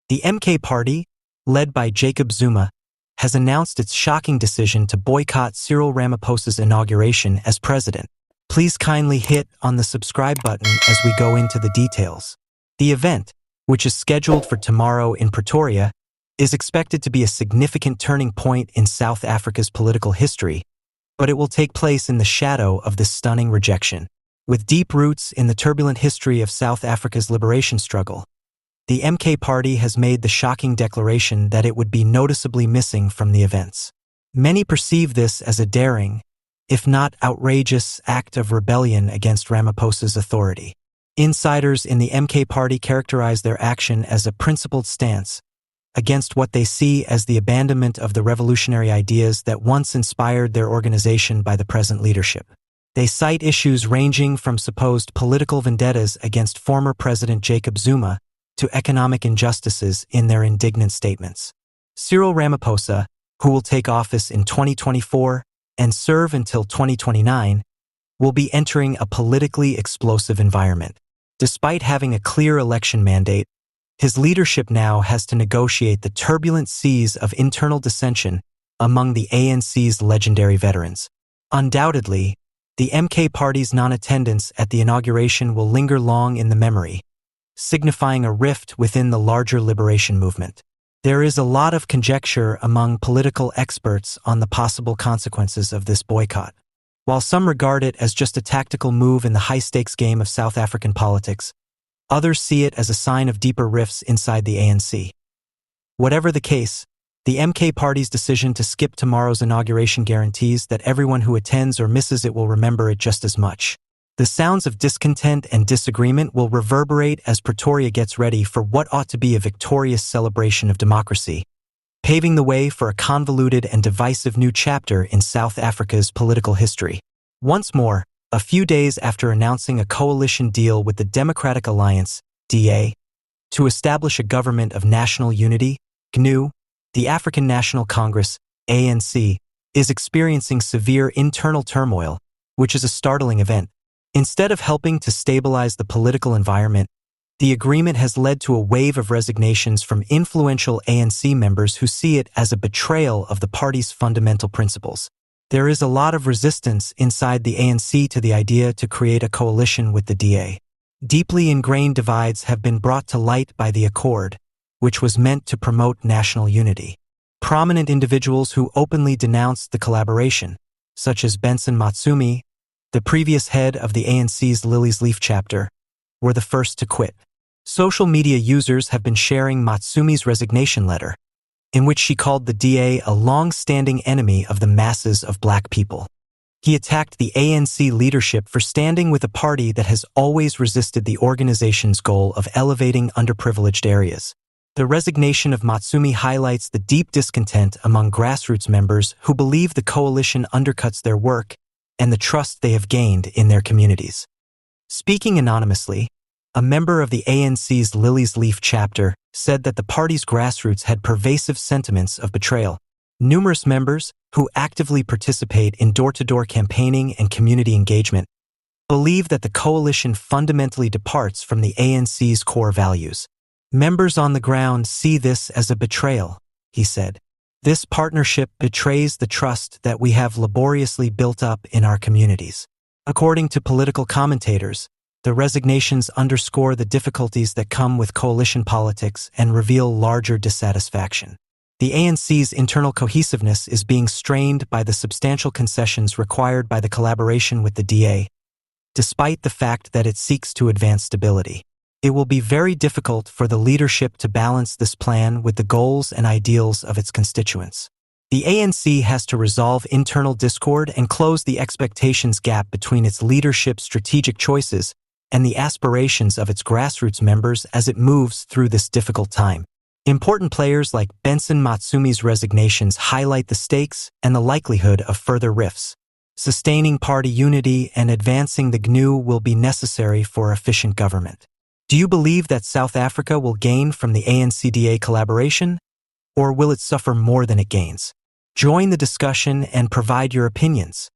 The MK party, led by Jacob Zuma, has announced its shocking decision to boycott Cyril Ramaphosa's inauguration as president. Please kindly hit on the subscribe button as we go into the details. The event, which is scheduled for tomorrow in Pretoria, is expected to be a significant turning point in South Africa's political history, but it will take place in the shadow of this stunning rejection. With deep roots in the turbulent history of South Africa's liberation struggle, the MK party has made the shocking declaration that it would be noticeably missing from the events. Many perceive this as a daring, if not outrageous, act of rebellion against Ramaphosa's authority. Insiders in the MK party characterize their action as a principled stance against what they see as the abandonment of the revolutionary ideas that once inspired their organization by the present leadership. They cite issues ranging from supposed political vendettas against former President Jacob Zuma to economic injustices in their indignant statements. Cyril Ramaphosa, who will take office in 2024 and serve until 2029, will be entering a politically explosive environment. Despite having a clear election mandate, his leadership now has to negotiate the turbulent seas of internal dissension among the ANC's legendary veterans. Undoubtedly, the MK party's non-attendance at the inauguration will linger long in the memory, signifying a rift within the larger liberation movement. There is a lot of conjecture among political experts on the possible consequences of this boycott. While some regard it as just a tactical move in the high-stakes game of South African politics, others see it as a sign of deeper rifts inside the ANC. Whatever the case, the MK party's decision to skip tomorrow's inauguration guarantees that everyone who attends or misses it will remember it just as much. The sounds of discontent and disagreement will reverberate as Pretoria gets ready for what ought to be a victorious celebration of democracy, paving the way for a convoluted and divisive new chapter in South Africa's political history. Once more, a few days after announcing a coalition deal with the Democratic Alliance, DA, to establish a government of national unity, GNU, the African National Congress, ANC, is experiencing severe internal turmoil, which is a startling event. Instead of helping to stabilize the political environment, the agreement has led to a wave of resignations from influential ANC members who see it as a betrayal of the party's fundamental principles. There is a lot of resistance inside the ANC to the idea to create a coalition with the DA. Deeply ingrained divides have been brought to light by the accord, which was meant to promote national unity. Prominent individuals who openly denounced the collaboration, such as Benson Matsumi, the previous head of the ANC's Lilies Leaf chapter, were the first to quit. Social media users have been sharing Matsumi's resignation letter, in which she called the DA a long-standing enemy of the masses of black people. He attacked the ANC leadership for standing with a party that has always resisted the organization's goal of elevating underprivileged areas. The resignation of Matsumi highlights the deep discontent among grassroots members who believe the coalition undercuts their work and the trust they have gained in their communities. Speaking anonymously, a member of the ANC's Lilies Leaf chapter said that the party's grassroots had pervasive sentiments of betrayal. Numerous members, who actively participate in door-to-door campaigning and community engagement, believe that the coalition fundamentally departs from the ANC's core values. Members on the ground see this as a betrayal, he said. This partnership betrays the trust that we have laboriously built up in our communities. According to political commentators, the resignations underscore the difficulties that come with coalition politics and reveal larger dissatisfaction. The ANC's internal cohesiveness is being strained by the substantial concessions required by the collaboration with the DA, despite the fact that it seeks to advance stability. It will be very difficult for the leadership to balance this plan with the goals and ideals of its constituents. The ANC has to resolve internal discord and close the expectations gap between its leadership's strategic choices and the aspirations of its grassroots members as it moves through this difficult time. Important players like Benson Matsumi's resignations highlight the stakes and the likelihood of further rifts. Sustaining party unity and advancing the GNU will be necessary for efficient government. Do you believe that South Africa will gain from the ANC-DA collaboration, or will it suffer more than it gains? Join the discussion and provide your opinions.